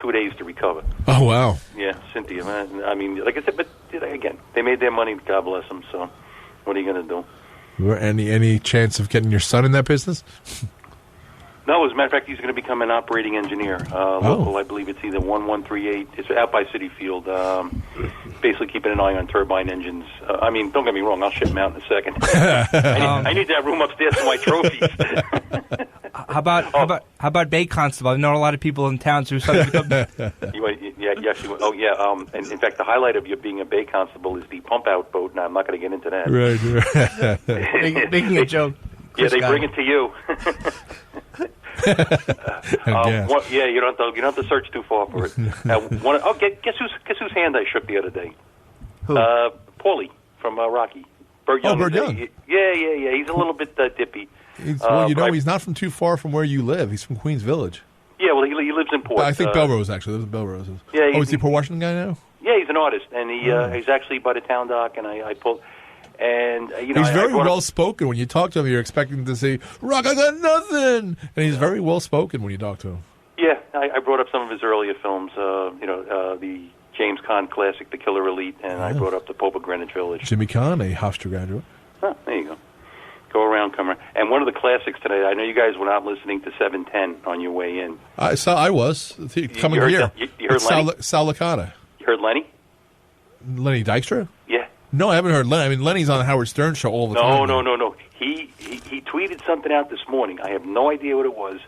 2 days to recover. Oh, wow. Yeah, Cynthia, man. I mean, like I said, but again, they made their money. God bless them. So, what are you going to do? Any chance of getting your son in that business? No, as a matter of fact, he's going to become an operating engineer. Local, I believe it's either 1138. It's out by City Field. Basically keeping an eye on turbine engines. I mean, don't get me wrong, I'll ship him out in a second. I need to have room upstairs for my trophies. How about Bay Constable? I've known a lot of people in towns who started to become... And in fact, the highlight of you being a Bay Constable is the pump-out boat, and I'm not going to get into that. Right. Making a joke. Yeah, they bring it to you. You don't have to search too far for it. Guess whose hand I shook the other day? Who? Paulie from Rocky. Bert Young. Bert Young. Yeah. He's a little bit dippy. He's not from too far from where you live. He's from Queens Village. Yeah, well, he lives in Port. I think Belrose, actually. Lives in Belrose. Yeah. Is he a Port Washington guy now? Yeah, he's an artist, and he's actually by the town dock, and I pulled... And he's very well spoken. When you talk to him, you're expecting to say, "Rock, I got nothing," and he's very well spoken when you talk to him. Yeah, I brought up some of his earlier films. The James Caan classic, The Killer Elite, and I brought up The Pope of Greenwich Village. Jimmy Caan, a Hofstra graduate. Oh, there you go. Go around, come around. And one of the classics today. I know you guys were not listening to 710 on your way in. I was coming here. You heard Lenny? Sal Licata. You heard Lenny? Lenny Dykstra? Yeah. No, I haven't heard Lenny. I mean, Lenny's on the Howard Stern show all the time. No. He tweeted something out this morning. I have no idea what it was.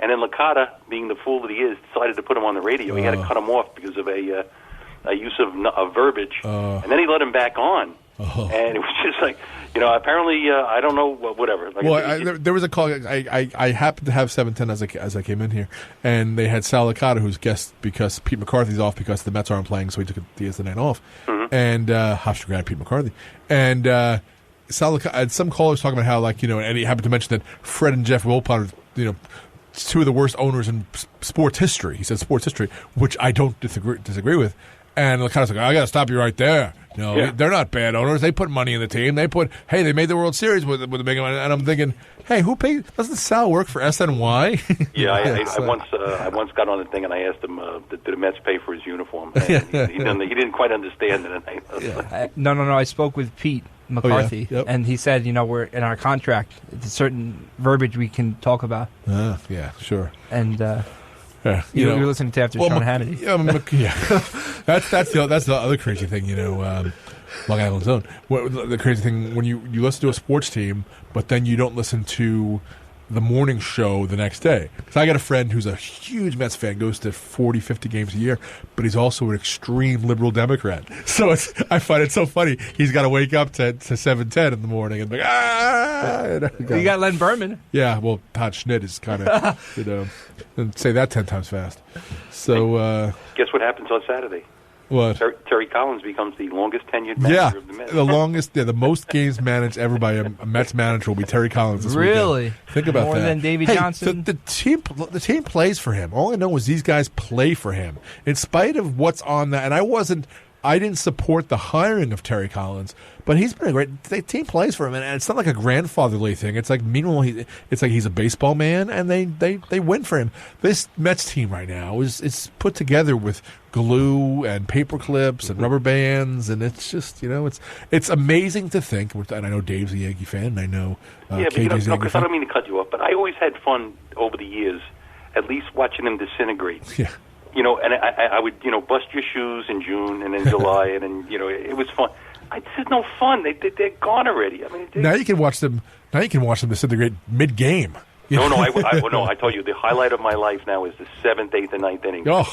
And then Licata, being the fool that he is, decided to put him on the radio. He had to cut him off because of a use of verbiage. And then he let him back on. And it was just like, apparently, I don't know, whatever. Like, there was a call. I happened to have 710 as I came in here, and they had Sal Licata, who's guest because Pete McCarthy's off because the Mets aren't playing, so he took the night off. Mm-hmm. And Hofstra grad Pete McCarthy. And Sal Licata, and some caller was talking about how, and he happened to mention that Fred and Jeff Wilpon are, two of the worst owners in sports history. He said sports history, which I don't disagree with. And Licata's like, I got to stop you right there. They're not bad owners. They put money in the team. They made the World Series with the big money. And I'm thinking, hey, who paid? Doesn't Sal work for SNY? Yeah, I once got on the thing and I asked him, did the Mets pay for his uniform? And he didn't quite understand it. No. I spoke with Pete McCarthy, and he said, we're in our contract. It's a certain verbiage we can talk about. Yeah, sure. And you're listening to after Sean Hannity. That's the other crazy thing, Long Island Zone. The crazy thing when you listen to a sports team, but then you don't listen to the morning show the next day. Because I got a friend who's a huge Mets fan, goes to 40, 50 games a year, but he's also an extreme liberal Democrat. So I find it so funny. He's got to wake up to 7:10 in the morning and be like, You got Len Berman. Yeah, well, Todd Schnitt is kind of, and say that 10 times fast. So guess what happens on Saturday? What? Terry Collins becomes the longest tenured manager of the Mets. The most games managed ever by a Mets manager will be Terry Collins this really? weekend. Think about More that. More than Davey Johnson? The team plays for him. All I know is these guys play for him. In spite of what's on that, and I didn't support the hiring of Terry Collins, but he's been a great. The team plays for him, and it's not like a grandfatherly thing. It's like meanwhile, it's like he's a baseball man, and they win for him. This Mets team right now is put together with glue and paper clips and rubber bands, and it's just it's amazing to think. And I know Dave's a Yankee fan, and I know KJ's a Yankee fan. I don't mean to cut you off, but I always had fun over the years, at least watching them disintegrate. Yeah. And I would, bust your shoes in June and in July, and then, it was fun. This is no fun. They're gone already. I mean, now you can watch them. Now you can watch them disintegrate mid-game. I told you the highlight of my life now is the 7th, 8th, and 9th inning. Oh,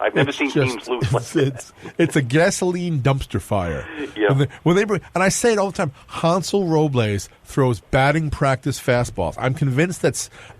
I've never seen teams lose like that. It's a gasoline dumpster fire. Yeah. When they bring, and I say it all the time, Hansel Robles throws batting practice fastballs. I'm convinced I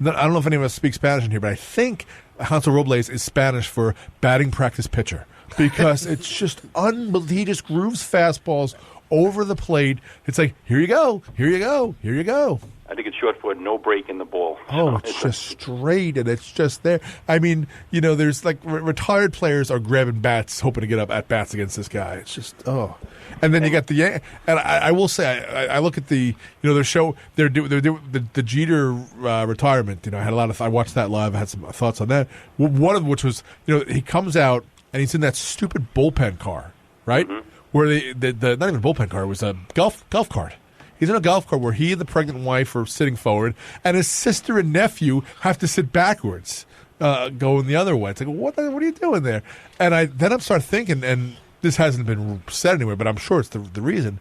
don't know if any of us speak Spanish in here, but I think Hansel Robles is Spanish for batting practice pitcher because it's just unbelievable. He just grooves fastballs over the plate. It's like, here you go, here you go, here you go. I think it's short for no break in the ball. Oh, it's just straight, and it's just there. I mean, there's like retired players are grabbing bats, hoping to get up at bats against this guy. It's just, And then you got the and I will say, I look at the their show. They're doing the Jeter retirement. I watched that live. I had some thoughts on that. One of which was he comes out and he's in that stupid bullpen car, right? Mm-hmm. Where the not even a bullpen car, it was a golf cart. He's in a golf cart where he and the pregnant wife are sitting forward, and his sister and nephew have to sit backwards, going the other way. It's like, what are you doing there? And I'm starting thinking, and this hasn't been said anywhere, but I'm sure it's the reason.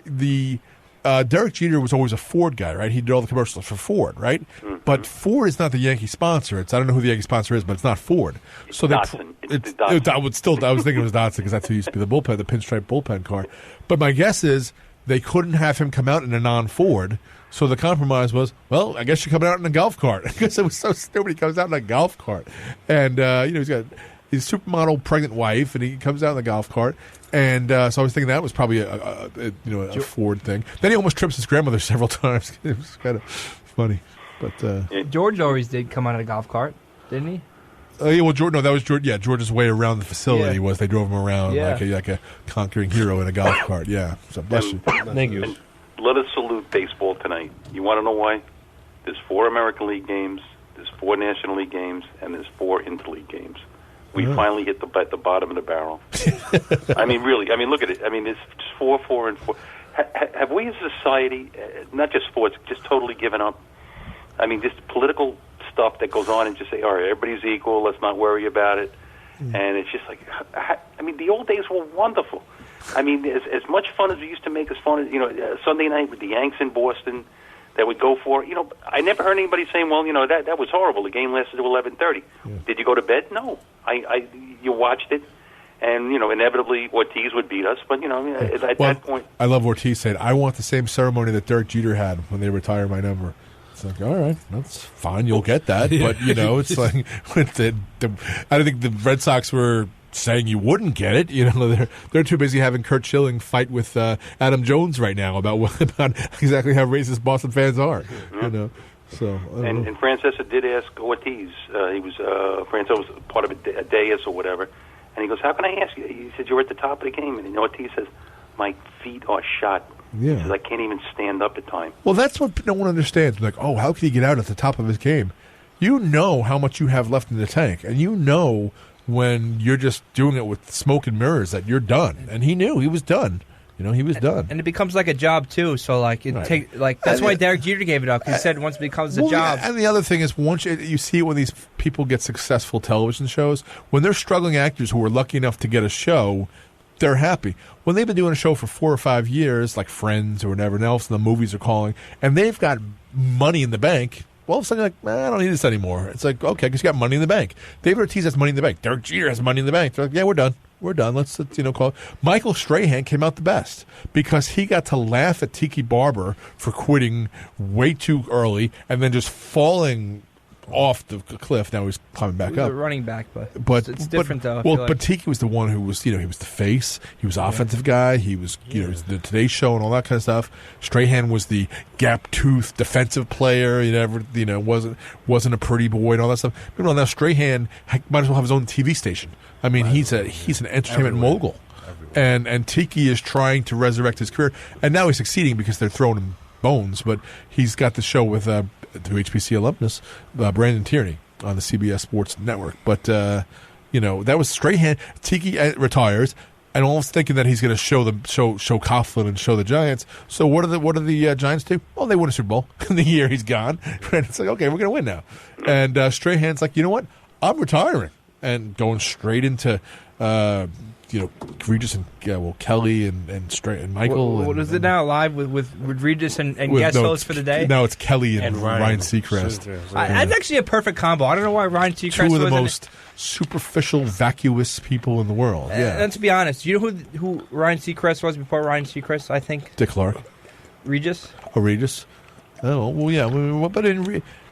Derek Jeter was always a Ford guy, right? He did all the commercials for Ford, right? Mm-hmm. But Ford is not the Yankee sponsor. I don't know who the Yankee sponsor is, but it's not Ford. It's Datsun. I was thinking it was Datsun because that's who used to be the pinstripe bullpen car. But my guess is they couldn't have him come out in a non-Ford, so the compromise was, well, I guess you're coming out in a golf cart. Because it was so stupid. He comes out in a golf cart, and he's got his supermodel pregnant wife, and he comes out in the golf cart. And so I was thinking that was probably a Ford thing. Then he almost trips his grandmother several times. It was kind of funny. But George always did come out in a golf cart, didn't he? That was George. Yeah, George's way around the facility was they drove him around like a conquering hero in a golf cart. Yeah, so bless you. Thank you. And let us salute baseball tonight. You want to know why? There's 4 American League games, there's 4 National League games, and there's 4 Interleague games. We finally hit the bottom of the barrel. I mean, really. I mean, look at it. I mean, it's 4, 4, and 4. Have we as a society, not just sports, just totally given up? I mean, just political stuff that goes on and just say, all right, everybody's equal, let's not worry about it. And it's just like, I mean, the old days were wonderful. I mean, as much fun as we used to make as fun as, Sunday night with the Yanks in Boston that would go for, I never heard anybody saying, well, that was horrible. The game lasted to 11:30. Yeah. Did you go to bed? No. You watched it. And, inevitably Ortiz would beat us. But, at that point. I love Ortiz saying, I want the same ceremony that Derek Jeter had when they retired my number. It's like, all right, that's fine. You'll get that. But, it's like, I don't think the Red Sox were saying you wouldn't get it. They're too busy having Curt Schilling fight with Adam Jones right now about exactly how racist Boston fans are. Mm-hmm. So and Francesa did ask Ortiz. Francesa was part of a dais or whatever, and he goes, "How can I ask you?" He said, "You're at the top of the game," and Ortiz says, "My feet are shot." Yeah. He says, "I can't even stand up at time." Well, that's what no one understands. Like, oh, how can he get out at the top of his game? You know how much you have left in the tank, and you know when you're just doing it with smoke and mirrors that you're done. And he knew he was done. He was done. And it becomes like a job too. So that's why Derek Jeter gave it up. He said once it becomes a job. And the other thing is, once you see it when these people get successful television shows, when they're struggling actors who are lucky enough to get a show, they're happy. When they've been doing a show for 4 or 5 years, like Friends or whatever else, and the movies are calling, and they've got money in the bank. Well, all of a sudden, you're like, I don't need this anymore. It's like, okay, because you got money in the bank. David Ortiz has money in the bank. Derek Jeter has money in the bank. They're like, yeah, we're done. We're done. Let's call it. Michael Strahan came out the best because he got to laugh at Tiki Barber for quitting way too early and then just falling off the cliff. Now he's climbing back up. A running back, but it's different though. But Tiki was the one who was, he was the face. He was offensive guy. He was, the Today Show and all that kind of stuff. Strahan was the gap-toothed defensive player. He never, wasn't a pretty boy and all that stuff. Now Strahan might as well have his own TV station. I mean, he's an entertainment mogul. And Tiki is trying to resurrect his career. And now he's succeeding because they're throwing him bones. But he's got the show with through HBC alumnus, Brandon Tierney on the CBS Sports Network. But, that was Strahan. Tiki retires, and all thinking that he's going to show Coughlin and show the Giants. So what do the Giants do? Well, they win a Super Bowl in the year he's gone. And it's like, okay, we're going to win now. And Strahan's like, you know what? I'm retiring. And going straight into Regis and Kelly and Michael. What is it now? Live with Regis and guest hosts for the day? No, it's Kelly and Ryan Seacrest. That's actually a perfect combo. I don't know why Ryan Seacrest was two of the most superficial, vacuous people in the world. And to be honest, you know who Ryan Seacrest was before Ryan Seacrest? I think Dick Clark. Regis. Oh, Regis. Oh well, yeah. But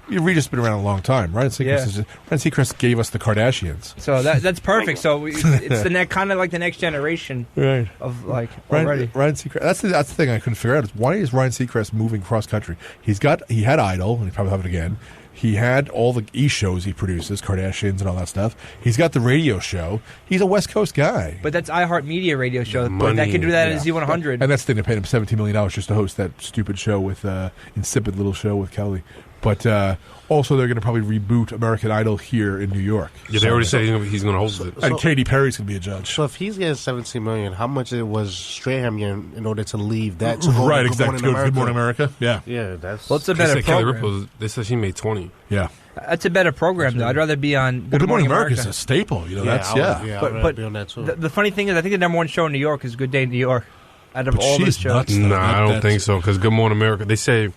Regis been around a long time. Ryan Seacrest gave us the Kardashians. So that's perfect. So it's kind of like the next generation, right? Of like Ryan Seacrest. That's the thing I couldn't figure out is why is Ryan Seacrest moving cross country? He had Idol, and he probably have it again. He had all the shows he produces, Kardashians and all that stuff. He's got the radio show. He's a West Coast guy. But that's iHeartMedia radio show. But that can do that at Z100. And that's the thing. They paid him $17 million just to host that stupid show with insipid little show with Kelly. But also, they're going to probably reboot American Idol here in New York. Yeah, they already said he's going to host it. And Katy Perry's going to be a judge. So if he's getting $17 million, how much it was Strahan getting in order to leave that to go right, to exactly. Good Morning America. Yeah. Yeah, that's... Well, it's a better program. They said she made 20. Yeah. That's a better program, though. I'd rather be on Good Morning America. Is a staple. You know, but be on that too. The funny thing is, I think the number one show in New York is Good Day New York. Out of all the shows. No, I don't think so, because Good Morning America, they say...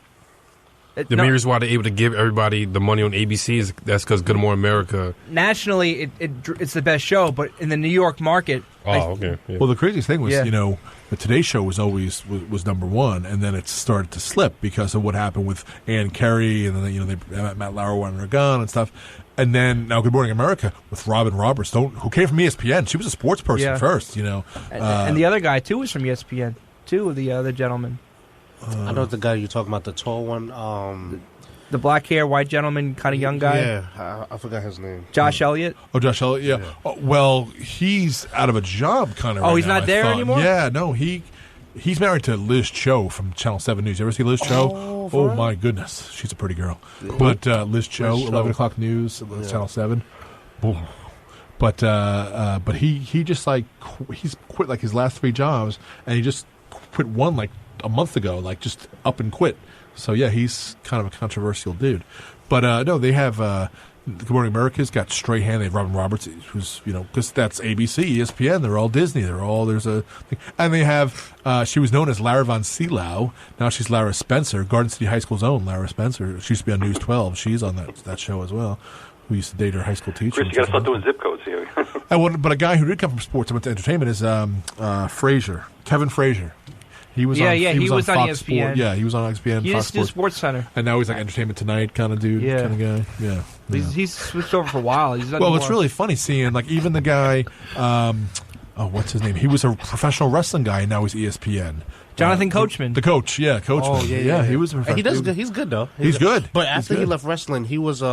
The main reason why they're able to give everybody the money on ABC is that's because Good Morning America. Nationally, it's the best show, but in the New York market... okay. Yeah. Well, the craziest thing was, the Today Show was always was number one, and then it started to slip because of what happened with Ann Carey, and then Matt Lauer went on her gun and stuff. And then now Good Morning America with Robin Roberts, who came from ESPN. She was a sports person first, And the other guy, too, was from ESPN, too, the other gentleman. I know the guy you're talking about, the tall one. The black hair, white gentleman, kind of young guy. Yeah, I forgot his name. Josh Elliott. Oh, Josh Elliott. Yeah. Oh, well, he's out of a job, kind of. Oh, he's not there anymore. Yeah, no, he's married to Liz Cho from Channel 7 News. You ever see Liz Cho? Oh my goodness, she's a pretty girl. But Liz Cho, 11 o'clock news, Channel 7. Boom. But he just he's quit his last 3 jobs, and he just quit one a month ago, just up and quit. So yeah, he's kind of a controversial dude. But no, they have Good Morning America's got Strahan. They have Robin Roberts, who's because that's ABC, ESPN. They're all Disney. There's a thing. And they have she was known as Lara Von Seelau. Now she's Lara Spencer, Garden City High School's own Lara Spencer. She used to be on News 12. She's on that show as well. We used to date her high school teacher. Chris, you got to start doing zip codes here. But a guy who did come from sports and went to entertainment is Frazier, Kevin Frazier. He was on Fox ESPN. Sport. Yeah, he was on ESPN. He Fox used to do Sports Center. And now he's Entertainment Tonight kind of dude, kind of guy. Yeah. He's switched over for a while. It's really funny seeing even the guy. What's his name? He was a professional wrestling guy, and now he's ESPN. Jonathan Coachman. The coach, Coachman. Oh, yeah. He was. He does good. He's good though. He's good. But after he left wrestling, he was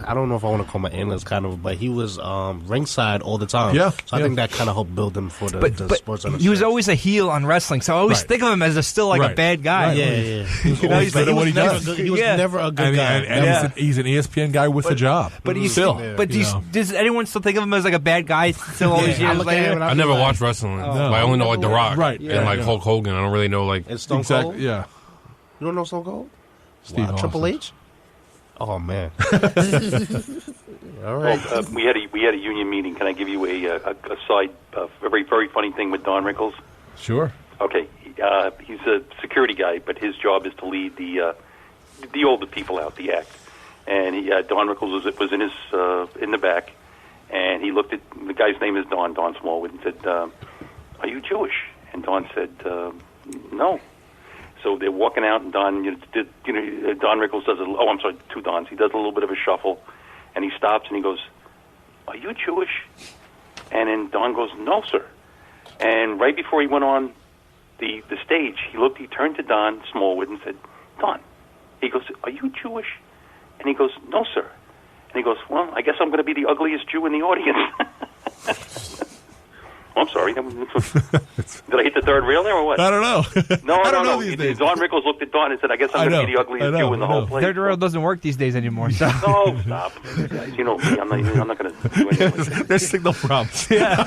I don't know if I want to call him an analyst but he was ringside all the time. Yeah. So I think that kind of helped build him for the sports. He was always a heel on wrestling, so I always think of him as still a bad guy. Right. Yeah. He was never a good guy. And he's an ESPN guy with a job. But he's still. But does anyone still think of him as a bad guy still all these years later? I never watched wrestling. I only know The Rock and Hulk Hogan. I don't really know And Stone Cold? Yeah. You don't know Stone Cold? Steve Triple H? Oh man! All right. Well, we had a union meeting. Can I give you a side, a very very funny thing with Don Rickles? Sure. Okay. He's a security guy, but his job is to lead the older people out, the act. And Don Rickles was in the back, and he looked at the guy's name is Don Smallwood, and said, "Are you Jewish?" And Don said, "No." So they're walking out, and Don Rickles does two Dons. He does a little bit of a shuffle, and he stops and he goes, "Are you Jewish?" And then Don goes, "No, sir." And right before he went on the stage, he turned to Don Smallwood and said, "Don," he goes, "Are you Jewish?" And he goes, "No, sir." And he goes, "Well, I guess I'm going to be the ugliest Jew in the audience." I'm sorry. Did I hit the third rail there or what? I don't know. No, I don't know these days. Don Rickles looked at Don and said, "I guess I'm going to be the ugliest Jew in the whole place." Third rail doesn't work these days anymore. So. No, stop. You know me. I'm not going to do anything like that. There's signal problems. Yeah.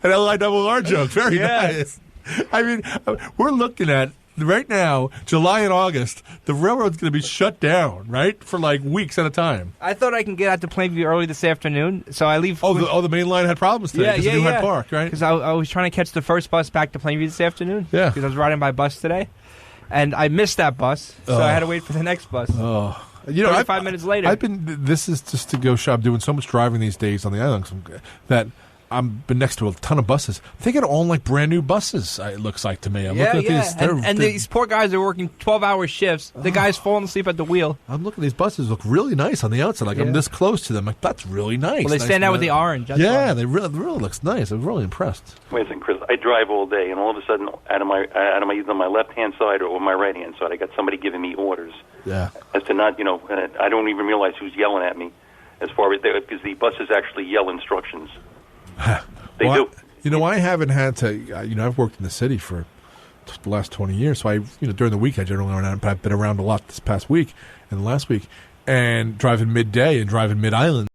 An LIRR joke. Very nice. I mean, we're looking at right now, July and August, the railroad's going to be shut down, right, for weeks at a time. I thought I can get out to Plainview early this afternoon, so I leave. The main line had problems today because of New Hyde Park, right? Because I was trying to catch the first bus back to Plainview this afternoon. Yeah. Because I was riding by bus today, and I missed that bus, so I had to wait for the next bus. Oh. 35 minutes later. This is just to go shop, doing so much driving these days on the island that I've been next to a ton of buses. They got all like brand new buses. It looks like to me. I'm looking at these, and these poor guys are working 12-hour shifts. The guy's falling asleep at the wheel. I'm looking at these buses. Look really nice on the outside. Like I'm this close to them. Like that's really nice. Well, they stand out with the orange. That's why. They really looks nice. I'm really impressed. Wait a second, Chris. I drive all day, and all of a sudden, out of my either my left hand side or my right hand side, I got somebody giving me orders. Yeah. As to not, I don't even realize who's yelling at me. As far as because the buses actually yell instructions. They do. I haven't had to. I've worked in the city for the last 20 years, so during the week I generally around, but I've been around a lot this past week and last week, and driving midday and driving mid-island.